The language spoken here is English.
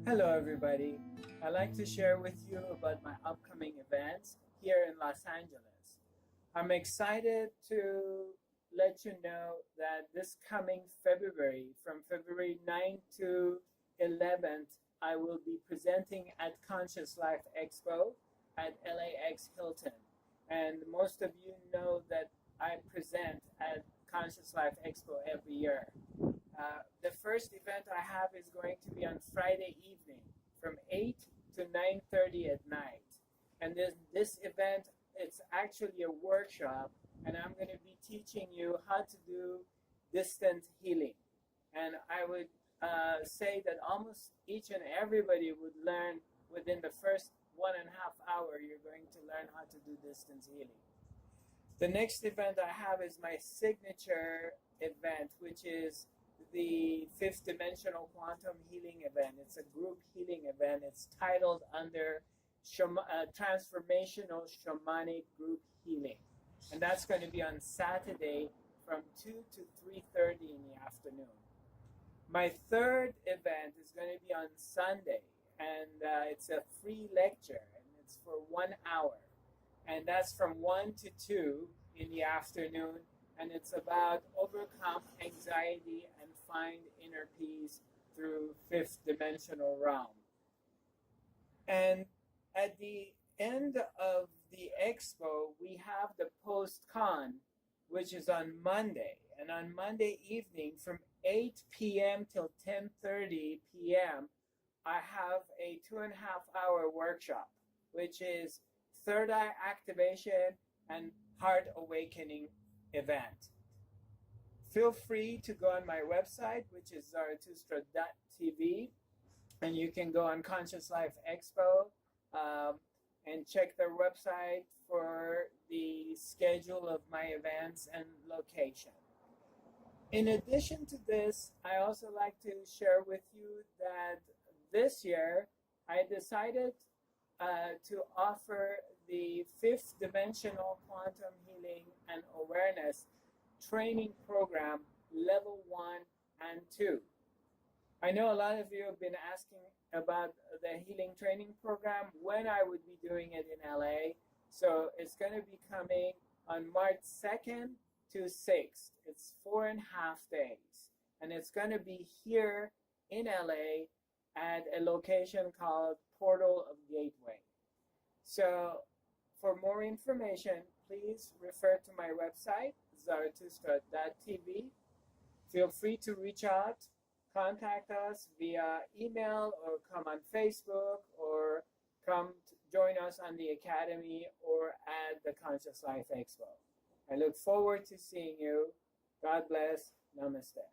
Hello everybody, I'd like to share with you about my upcoming events here in Los Angeles. I'm excited to let you know that this coming February, from February 9th to 11th, I will be presenting at Conscious Life Expo at LAX Hilton. And most of you know that I present at Conscious Life Expo every year. The first event I have is going to be on Friday evening from 8 to 9:30 at night. And this event, it's actually a workshop, and I'm going to be teaching you how to do distant healing. And I would say that almost each and everybody would learn within the first 1.5 hours, you're going to learn how to do distance healing. The next event I have is my signature event, which is the Fifth Dimensional Quantum Healing event. It's a group healing event. It's titled under Transformational Shamanic Group Healing. And that's going to be on Saturday from 2 to 3:30 in the afternoon. My third event is going to be on Sunday, and it's a free lecture, and it's for 1 hour. And that's from 1 to 2 in the afternoon. And it's about overcome anxiety and find inner peace through fifth dimensional realm. And at the end of the expo, we have the post-con, which is on Monday. And on Monday evening from 8 p.m. till 10:30 p.m., I have a 2.5-hour workshop, which is third eye activation and heart awakening event. Feel free to go on my website, which is zarathustra.tv, and you can go on Conscious Life Expo and check their website for the schedule of my events and location. In addition to this, I also like to share with you that this year I decided to offer the Fifth Dimensional Quantum Healing and Awareness Training Program Level 1 and 2. I know a lot of you have been asking about the healing training program, when I would be doing it in LA. So it's going to be coming on March 2nd to 6th. It's 4.5 days. And it's going to be here in LA at a location called Portal of Gateway. So for more information, please refer to my website, zarathustra.tv. Feel free to reach out, contact us via email, or come on Facebook, or come join us on the Academy or at the Conscious Life Expo. I look forward to seeing you. God bless. Namaste.